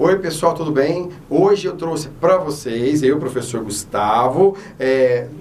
Oi pessoal, tudo bem? Hoje eu trouxe para vocês, eu, professor Gustavo,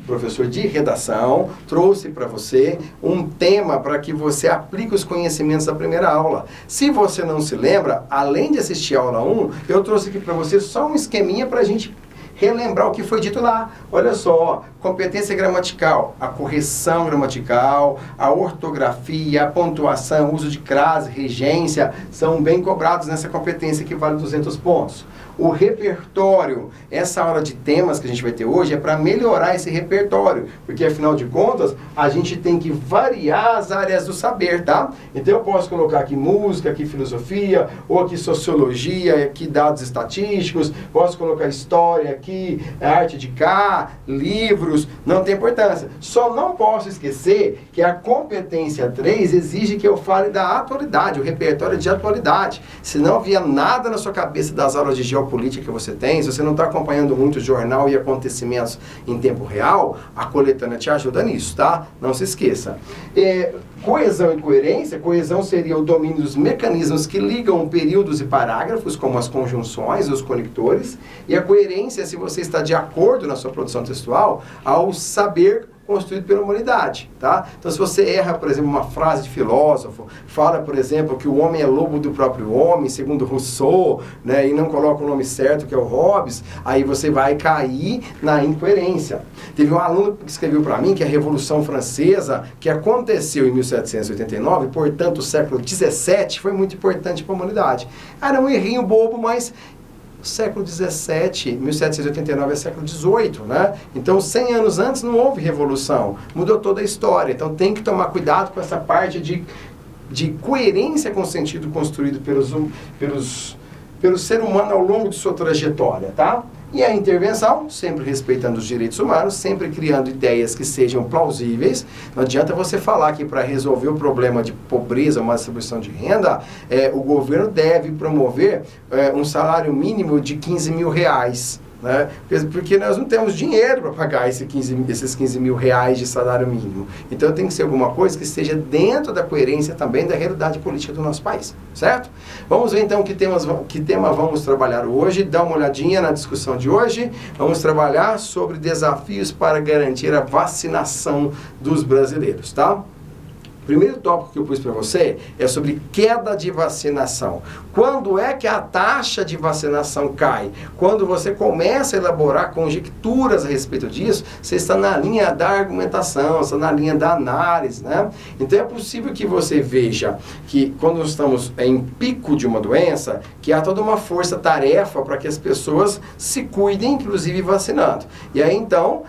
professor de redação, trouxe para você um tema para que você aplique os conhecimentos da primeira aula. Se você não se lembra, além de assistir a aula 1, eu trouxe aqui para você só um esqueminha para a gente relembrar o que foi dito lá. Olha só, competência gramatical, a correção gramatical, a ortografia, a pontuação, uso de crase, regência, são bem cobrados nessa competência que vale 200 pontos. O repertório, essa aula de temas que a gente vai ter hoje é para melhorar esse repertório, porque afinal de contas, a gente tem que variar as áreas do saber, tá? Então eu posso colocar aqui música, aqui filosofia, ou aqui sociologia, aqui dados estatísticos, posso colocar história aqui, arte de cá, livros, não tem importância. Só não posso esquecer que a competência 3 exige que eu fale da atualidade, o repertório de atualidade. Se não vier nada na sua cabeça das aulas de geopolítica que você tem, se você não está acompanhando muito jornal e acontecimentos em tempo real, a coletânea te ajuda nisso, tá? Não se esqueça. Coesão e coerência, coesão seria o domínio dos mecanismos que ligam períodos e parágrafos, como as conjunções, os conectores, e a coerência, se você está de acordo na sua produção textual, ao saber construído pela humanidade, tá? Então, se você erra, por exemplo, uma frase de filósofo, fala, por exemplo, que o homem é lobo do próprio homem, segundo Rousseau, né, e não coloca o nome certo, que é o Hobbes, aí você vai cair na incoerência. Teve um aluno que escreveu para mim que a Revolução Francesa, que aconteceu em 1789, portanto, o século XVII, foi muito importante para a humanidade. Era um errinho bobo, mas século XVII, 1789 é século XVIII, né? Então, 100 anos antes não houve revolução, mudou toda a história. Então, tem que tomar cuidado com essa parte de coerência com o sentido construído pelo ser humano ao longo de sua trajetória, tá? E a intervenção, sempre respeitando os direitos humanos, sempre criando ideias que sejam plausíveis. Não adianta você falar que para resolver o problema de pobreza, uma distribuição de renda, o governo deve promover um salário mínimo de 15 mil reais. Né? Porque nós não temos dinheiro para pagar esses 15 mil reais de salário mínimo. Então tem que ser alguma coisa que esteja dentro da coerência também da realidade política do nosso país, certo? Vamos ver então que tema vamos trabalhar hoje. Dá uma olhadinha na discussão de hoje. Vamos trabalhar sobre desafios para garantir a vacinação dos brasileiros, tá? O primeiro tópico que eu pus para você é sobre queda de vacinação. Quando é que a taxa de vacinação cai? Quando você começa a elaborar conjecturas a respeito disso, você está na linha da argumentação, está na linha da análise, né? Então é possível que você veja que quando nós estamos em pico de uma doença, que há toda uma força-tarefa para que as pessoas se cuidem, inclusive vacinando. E aí então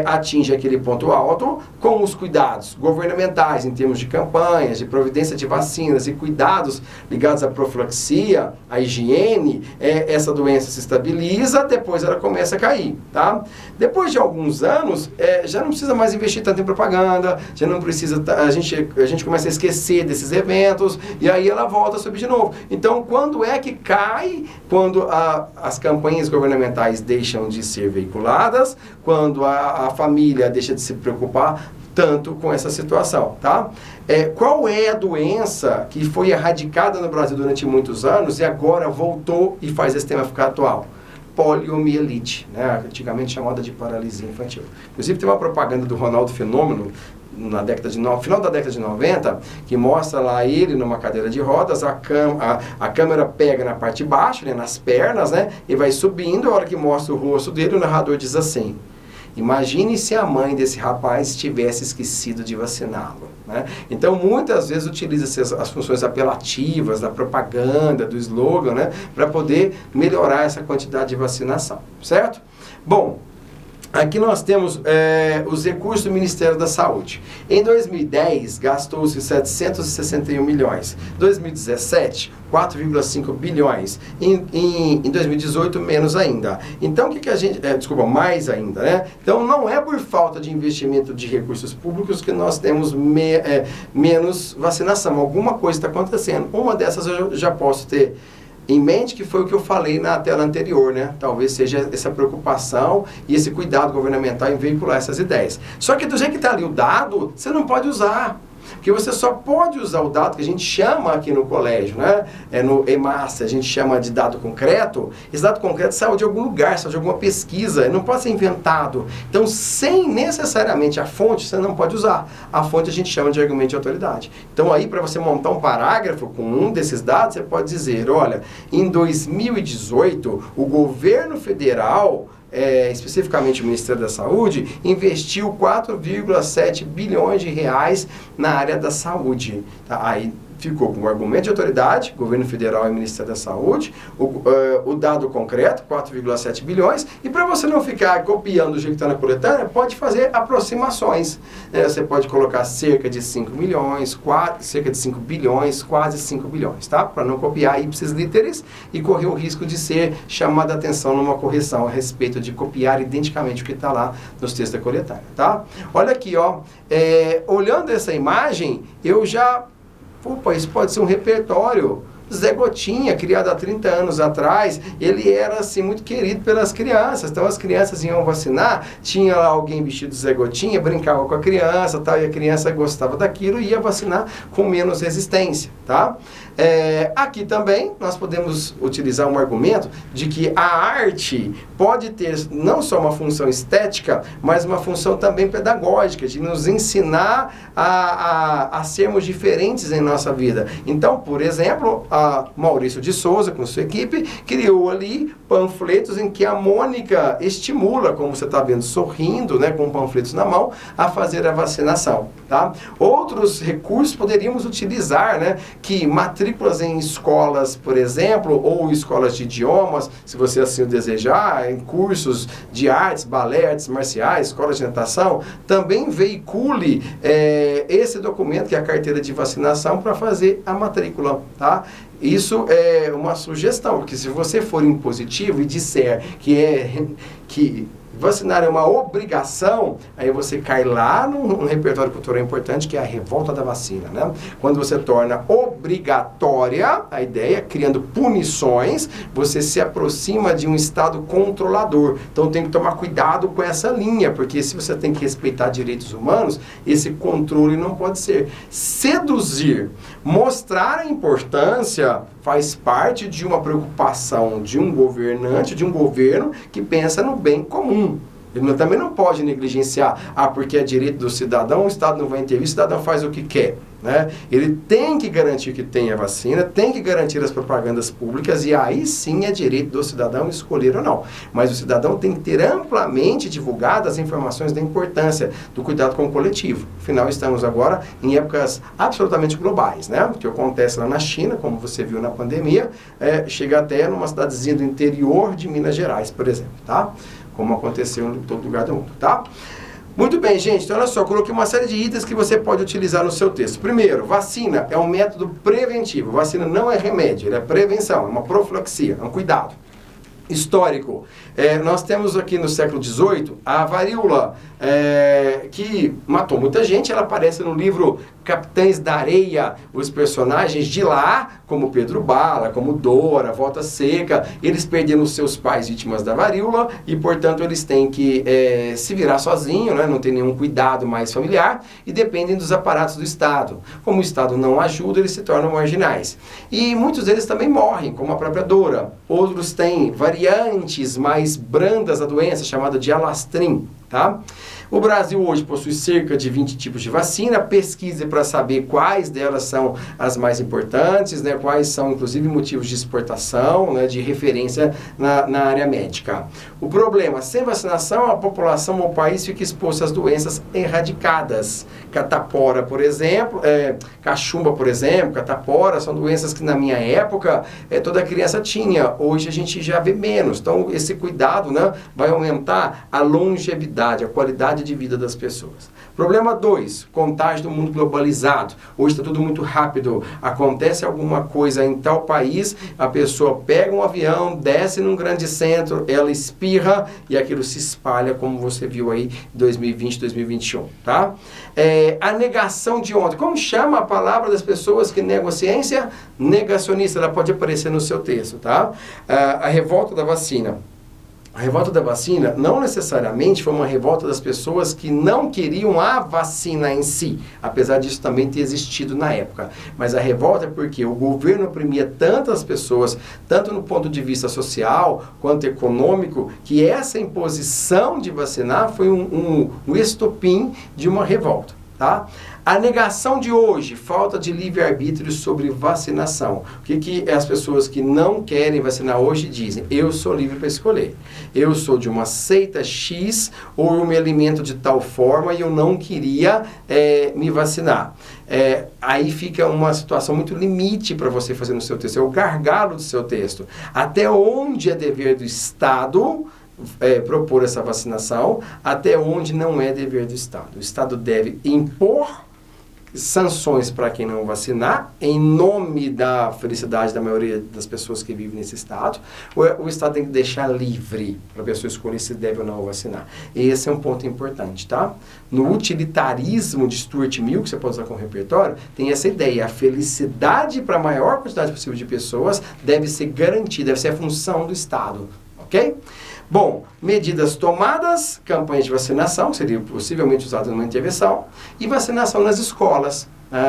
atinge aquele ponto alto com os cuidados governamentais em termos de campanhas, de providência de vacinas e cuidados ligados à profilaxia, à higiene, essa doença se estabiliza, depois ela começa a cair, tá? Depois de alguns anos, já não precisa mais investir tanto em propaganda, já não precisa, a gente começa a esquecer desses eventos, e aí ela volta a subir de novo. Então, quando é que cai? Quando as campanhas governamentais deixam de ser veiculadas, quando a família deixa de se preocupar tanto com essa situação, tá? Qual é a doença que foi erradicada no Brasil durante muitos anos e agora voltou e faz esse tema ficar atual? Poliomielite, né? Antigamente chamada de paralisia infantil. Inclusive tem uma propaganda do Ronaldo Fenômeno na final da década de 90, que mostra lá ele numa cadeira de rodas, a câmera pega na parte de baixo, né, nas pernas, né, e vai subindo, a hora que mostra o rosto dele, o narrador diz assim: imagine se a mãe desse rapaz tivesse esquecido de vaciná-lo, né? Então, muitas vezes utiliza-se as funções apelativas da propaganda, do slogan, né, para poder melhorar essa quantidade de vacinação, certo? Bom, aqui nós temos os recursos do Ministério da Saúde. Em 2010, gastou-se 761 milhões. 2017, 4,5 bilhões. Em 2018, menos ainda. Então, o que a gente... mais ainda, né? Então, não é por falta de investimento de recursos públicos que nós temos menos vacinação. Alguma coisa está acontecendo. Uma dessas eu já posso ter em mente, que foi o que eu falei na tela anterior, né? Talvez seja essa preocupação e esse cuidado governamental em veicular essas ideias. Só que do jeito que está ali o dado, você não pode usar. Porque você só pode usar o dado que a gente chama aqui no colégio, né? No EMAS, a gente chama de dado concreto. Esse dado concreto saiu de algum lugar, saiu de alguma pesquisa, não pode ser inventado. Então, sem necessariamente a fonte, você não pode usar. A fonte a gente chama de argumento de autoridade. Então, aí, para você montar um parágrafo com um desses dados, você pode dizer, olha, em 2018, o governo federal, especificamente o Ministério da Saúde, investiu 4,7 bilhões de reais na área da saúde. Tá? Aí ficou com o argumento de autoridade, governo federal e Ministério da Saúde, o dado concreto, 4,7 bilhões, e para você não ficar copiando do jeito que está na coletânea, pode fazer aproximações. Você pode colocar cerca de 5 milhões, cerca de 5 bilhões, quase 5 bilhões, tá? Para não copiar ipsis literis e correr o risco de ser chamada a atenção numa correção a respeito de copiar identicamente o que está lá nos textos da coletânea, tá? Olha aqui, ó, olhando essa imagem, eu já... Opa, isso pode ser um repertório. Zé Gotinha, criado há 30 anos atrás, ele era assim muito querido pelas crianças. Então as crianças iam vacinar, tinha lá alguém vestido de Zé Gotinha, brincava com a criança, tal, e a criança gostava daquilo e ia vacinar com menos resistência, tá? Aqui também nós podemos utilizar um argumento de que a arte pode ter não só uma função estética, mas uma função também pedagógica, de nos ensinar a sermos diferentes em nossa vida. Então, por exemplo, a Maurício de Souza, com sua equipe, criou ali panfletos em que a Mônica estimula, como você está vendo, sorrindo, né, com panfletos na mão, a fazer a vacinação, tá? Outros recursos poderíamos utilizar, né, que matrículas em escolas, por exemplo, ou escolas de idiomas, se você assim o desejar, em cursos de artes, balé, artes marciais, escolas de natação, também veicule esse documento, que é a carteira de vacinação, para fazer a matrícula, tá? Isso é uma sugestão, porque se você for impositivo e disser que vacinar é uma obrigação, aí você cai lá num repertório cultural importante, que é a revolta da vacina, né? Quando você torna obrigatória a ideia, criando punições, você se aproxima de um estado controlador. Então tem que tomar cuidado com essa linha, porque se você tem que respeitar direitos humanos, esse controle não pode ser. Seduzir, mostrar a importância, faz parte de uma preocupação de um governante, de um governo que pensa no bem comum. Ele também não pode negligenciar, porque é direito do cidadão, o Estado não vai intervir, o cidadão faz o que quer, né? Ele tem que garantir que tenha vacina, tem que garantir as propagandas públicas, e aí sim é direito do cidadão escolher ou não. Mas o cidadão tem que ter amplamente divulgadas as informações da importância do cuidado com o coletivo. Afinal, estamos agora em épocas absolutamente globais, né? O que acontece lá na China, como você viu na pandemia, chega até numa cidadezinha do interior de Minas Gerais, por exemplo, tá? Como aconteceu em todo lugar do mundo, tá? Muito bem, gente. Então, olha só, coloquei uma série de itens que você pode utilizar no seu texto. Primeiro, vacina é um método preventivo. Vacina não é remédio, ele é prevenção, é uma profilaxia, é um cuidado. Histórico. Nós temos aqui no século XVIII a varíola, que matou muita gente. Ela aparece no livro Capitães da Areia. Os personagens de lá, como Pedro Bala, como Dora, Volta Seca, eles perderam os seus pais vítimas da varíola e, portanto, eles têm que se virar sozinhos, né? Não tem nenhum cuidado mais familiar e dependem dos aparatos do Estado. Como o Estado não ajuda, eles se tornam marginais. E muitos deles também morrem, como a própria Dora. Outros têm variantes mais brandas da doença, chamada de alastrim, tá? O Brasil hoje possui cerca de 20 tipos de vacina. Pesquise para saber quais delas são as mais importantes, né? Quais são, inclusive, motivos de exportação, né? De referência na área médica. O problema, sem vacinação, a população ou o país fica exposto às doenças erradicadas. Catapora, por exemplo, cachumba, por exemplo, catapora, são doenças que na minha época toda criança tinha. Hoje a gente já vê menos. Então, esse cuidado, né, vai aumentar a longevidade, a qualidade de vida das pessoas. Problema 2, contágio do mundo globalizado. Hoje está tudo muito rápido. Acontece alguma coisa em tal país, a pessoa pega um avião, desce num grande centro, ela espirra e aquilo se espalha, como você viu aí em 2020, 2021, tá? A negação de ontem. Como chama a palavra das pessoas que negam a ciência? Negacionista. Ela pode aparecer no seu texto, tá? A revolta da vacina. A revolta da vacina não necessariamente foi uma revolta das pessoas que não queriam a vacina em si, apesar disso também ter existido na época. Mas a revolta é porque o governo oprimia tantas pessoas, tanto no ponto de vista social quanto econômico, que essa imposição de vacinar foi um estopim de uma revolta. Tá? A negação de hoje, falta de livre-arbítrio sobre vacinação. O que as pessoas que não querem vacinar hoje dizem? Eu sou livre para escolher. Eu sou de uma seita X ou eu me alimento de tal forma e eu não queria me vacinar. Aí fica uma situação muito limite para você fazer no seu texto. É o gargalo do seu texto. Até onde é dever do Estado propor essa vacinação, até onde não é dever do Estado. O Estado deve impor sanções para quem não vacinar, em nome da felicidade da maioria das pessoas que vivem nesse Estado. O Estado tem que deixar livre para a pessoa escolher se deve ou não vacinar. Esse é um ponto importante, tá? No utilitarismo de Stuart Mill, que você pode usar como repertório, tem essa ideia. A felicidade para a maior quantidade possível de pessoas deve ser garantida, deve ser a função do Estado, ok? Bom, medidas tomadas, campanhas de vacinação, seria possivelmente usada numa intervenção, e vacinação nas escolas.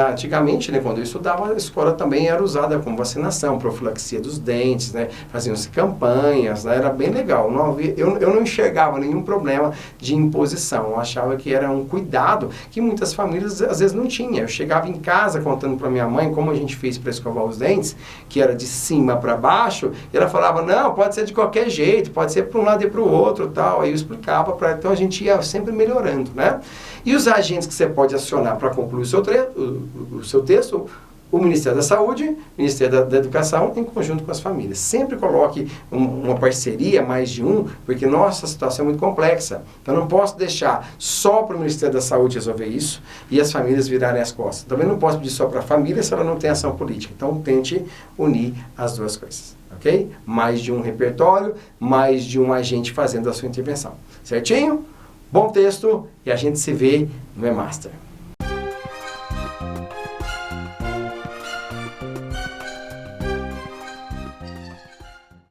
Antigamente, né, quando eu estudava, a escola também era usada como vacinação, profilaxia dos dentes, né, faziam-se campanhas, né, era bem legal. Eu não enxergava nenhum problema de imposição, eu achava que era um cuidado que muitas famílias às vezes não tinham. Eu chegava em casa contando para minha mãe como a gente fez para escovar os dentes, que era de cima para baixo, e ela falava, não, pode ser de qualquer jeito, pode ser para um lado e para o outro, tal. Aí eu explicava, então a gente ia sempre melhorando, né? E os agentes que você pode acionar para concluir o seu texto, o Ministério da Saúde, o Ministério da Educação, em conjunto com as famílias. Sempre coloque uma parceria, mais de um, porque nossa situação é muito complexa. Então não posso deixar só para o Ministério da Saúde resolver isso e as famílias virarem as costas. Também não posso pedir só para a família se ela não tem ação política. Então tente unir as duas coisas. Ok? Mais de um repertório, mais de um agente fazendo a sua intervenção. Certinho? Bom texto e a gente se vê no E-Master.